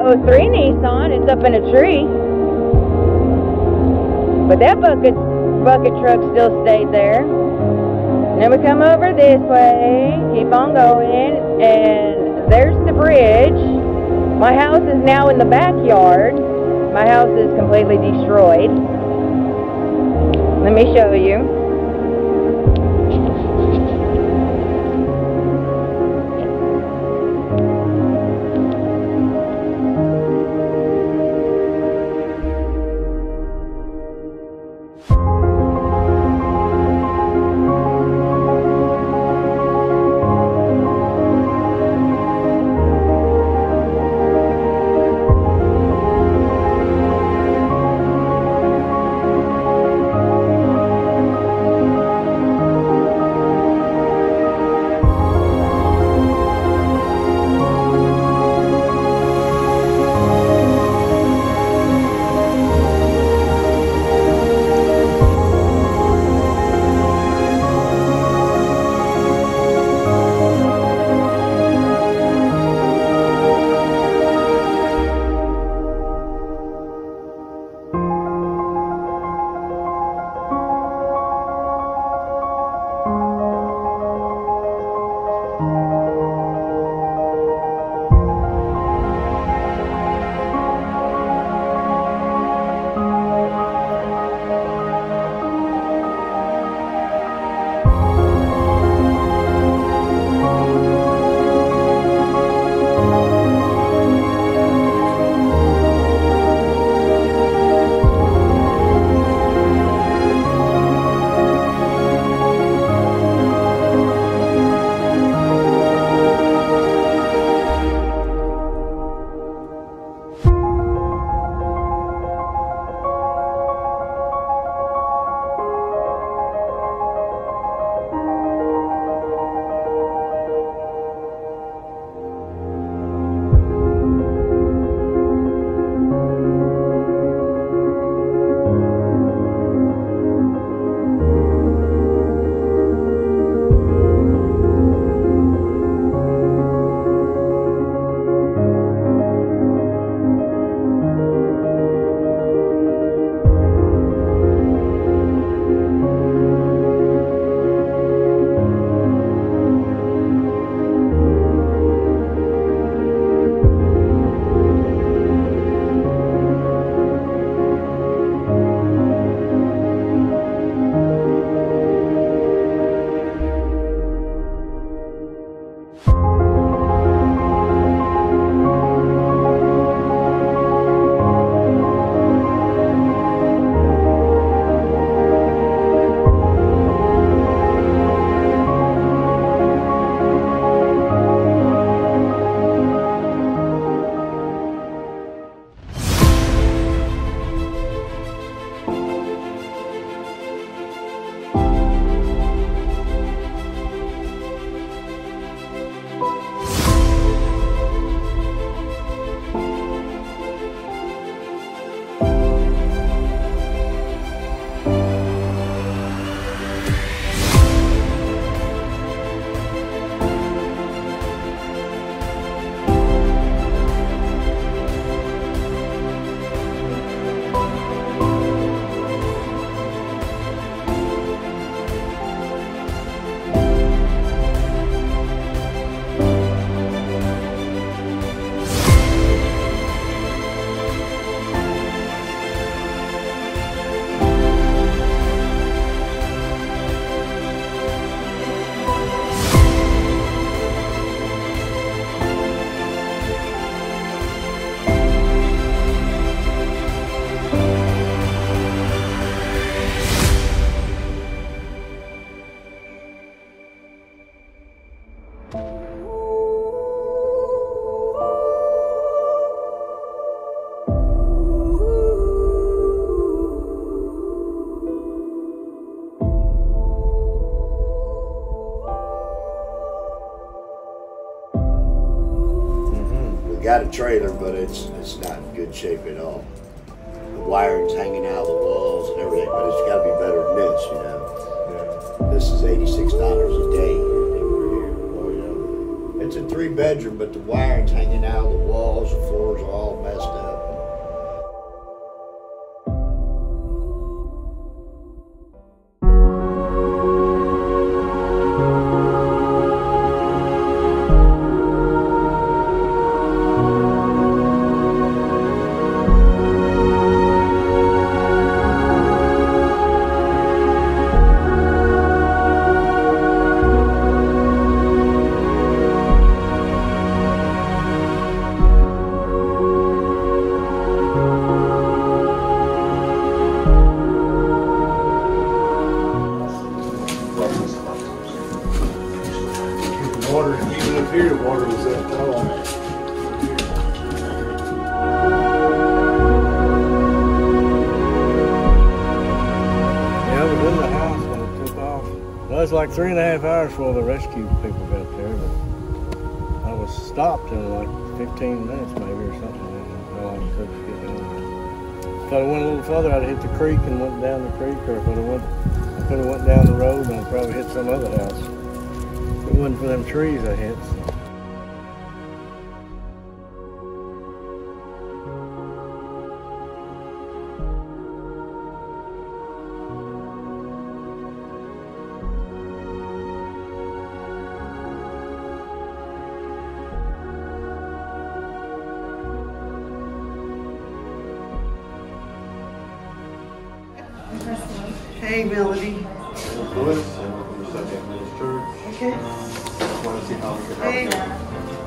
'03 Nissan. It's up in a tree. But that bucket truck still stayed there. And then we come over this way, keep on going, and there's the bridge. My house is now in the backyard. My house is completely destroyed. Let me show you. got a trailer, but it's not in good shape at all. The wiring's hanging out of the walls and everything, but it's got to be better than this, you know. Yeah. This is $86 a day over here. Oh, yeah. It's a 3-bedroom, but the wiring's hanging out of the wall. walls, the floors are all messed up. Water, even up here, the water was that tall. Yeah, I was in the house when it took off. Well, it was like 3.5 hours before the rescue people got there, but I was stopped in like 15 minutes maybe or something. How long it took to get down. If I'd have went a little further, I'd have hit the creek and went down the creek, or if I could have went down the road and I'd probably hit some other house. If it wasn't for them trees I hit. So. Hey, Melody. Lewis, and welcome to SDA Church. Okay. Just want to see how we can help Hey. you.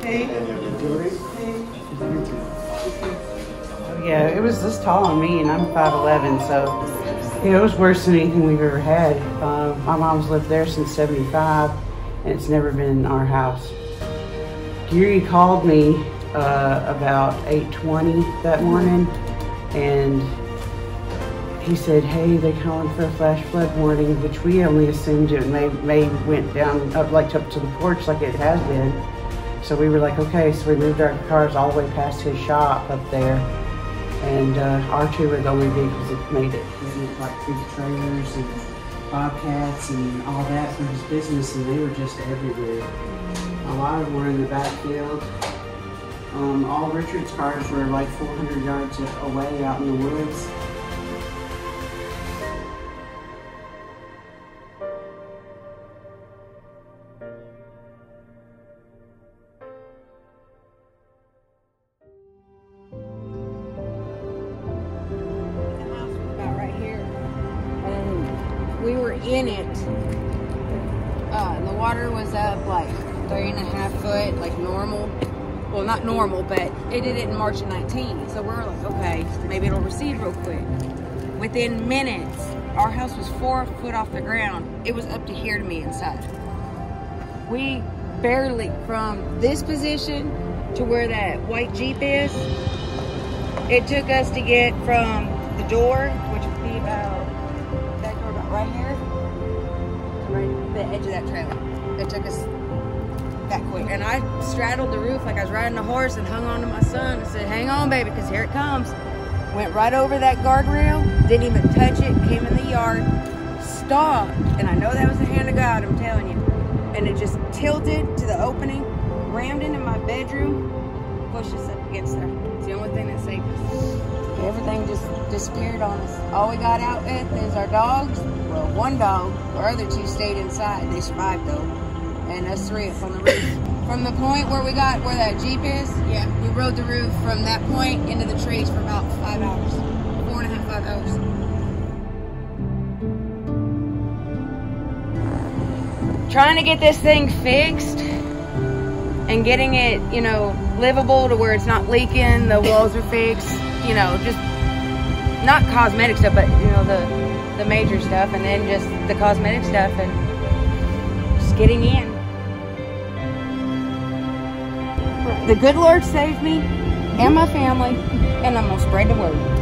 Hey. Any of the utilities? Yeah, it was this tall on me, and I'm 5'11", so yeah, it was worse than anything we've ever had. My mom's lived there since '75, and it's never been in our house. Geary called me about 8:20 that morning, and he said, hey, they're calling for a flash flood warning, which we only assumed it may went down up to the porch like it has been. So we were like, okay, so we moved our cars all the way past his shop up there, and our two were the only vehicles that made it. We had like big trailers and bobcats and all that for his business, and they were just everywhere. A lot of them were in the backfield. All Richard's cars were like 400 yards away out in the woods. We were in it. The water was up like 3.5 foot, like normal. Well, not normal, but it did it in March of 19. So we were like, okay, maybe it'll recede real quick. Within minutes, our house was 4 foot off the ground. It was up to here to me inside. We barely, from this position to where that white Jeep is, it took us to get from the door, which would be about right here, right the edge of that trailer. It took us that quick. And I straddled the roof like I was riding a horse and hung on to my son and said, hang on, baby, because here it comes. Went right over that guardrail, didn't even touch it, came in the yard, stopped, and I know that was the hand of God, I'm telling you. And it just tilted to the opening, rammed into my bedroom, pushed us up against there. It's the only thing that saved us. Everything just disappeared on us. All we got out with is our dogs. Well, one dog. Our other two stayed inside. They survived though. And us three up on the roof. From the point where we got where that Jeep is, yeah, we rode the roof from that point into the trees for about 5 hours. 4.5, 5 hours. Trying to get this thing fixed and getting it, you know, livable to where it's not leaking, the walls are fixed, you know, just not cosmetic stuff, but you know, the major stuff, and then just the cosmetic stuff, and just getting in. The good Lord saved me and my family, and I'm gonna spread the word.